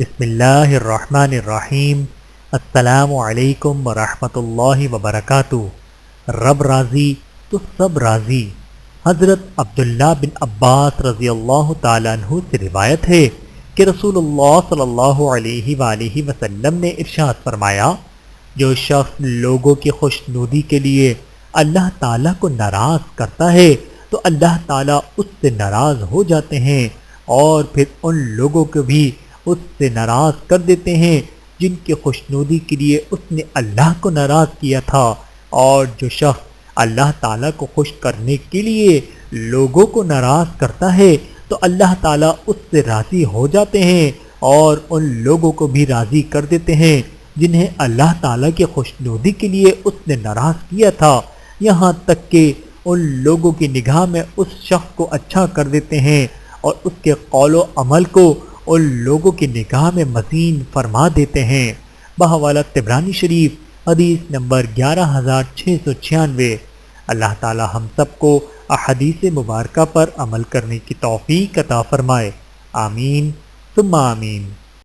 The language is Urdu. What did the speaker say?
بسم اللہ الرحمن الرحیم۔ السلام علیکم ورحمۃ اللہ وبرکاتہ۔ رب راضی تو سب راضی۔ حضرت عبداللہ بن عباس رضی اللہ تعالیٰ عنہ سے روایت ہے کہ رسول اللہ صلی اللہ علیہ وآلہ وسلم نے ارشاد فرمایا، جو شخص لوگوں کی خوشنودی کے لیے اللہ تعالیٰ کو ناراض کرتا ہے تو اللہ تعالیٰ اس سے ناراض ہو جاتے ہیں اور پھر ان لوگوں کو بھی اس سے ناراض کر دیتے ہیں جن کی خوشنودی کے لیے اس نے اللہ کو ناراض کیا تھا۔ اور جو شخص اللہ تعالیٰ کو خوش کرنے کے لیے لوگوں کو ناراض کرتا ہے تو اللہ تعالیٰ اس سے راضی ہو جاتے ہیں اور ان لوگوں کو بھی راضی کر دیتے ہیں جنہیں اللہ تعالیٰ کی خوشنودی کے لیے اس نے ناراض کیا تھا، یہاں تک کہ ان لوگوں کی نگاہ میں اس شخص کو اچھا کر دیتے ہیں اور اس کے قول و عمل کو ان لوگوں کی نگاہ میں مزین فرما دیتے ہیں۔ بحوالہ طبرانی شریف حدیث نمبر 11696۔ اللہ تعالی ہم سب کو احادیث مبارکہ پر عمل کرنے کی توفیق عطا فرمائے، آمین ثم آمین۔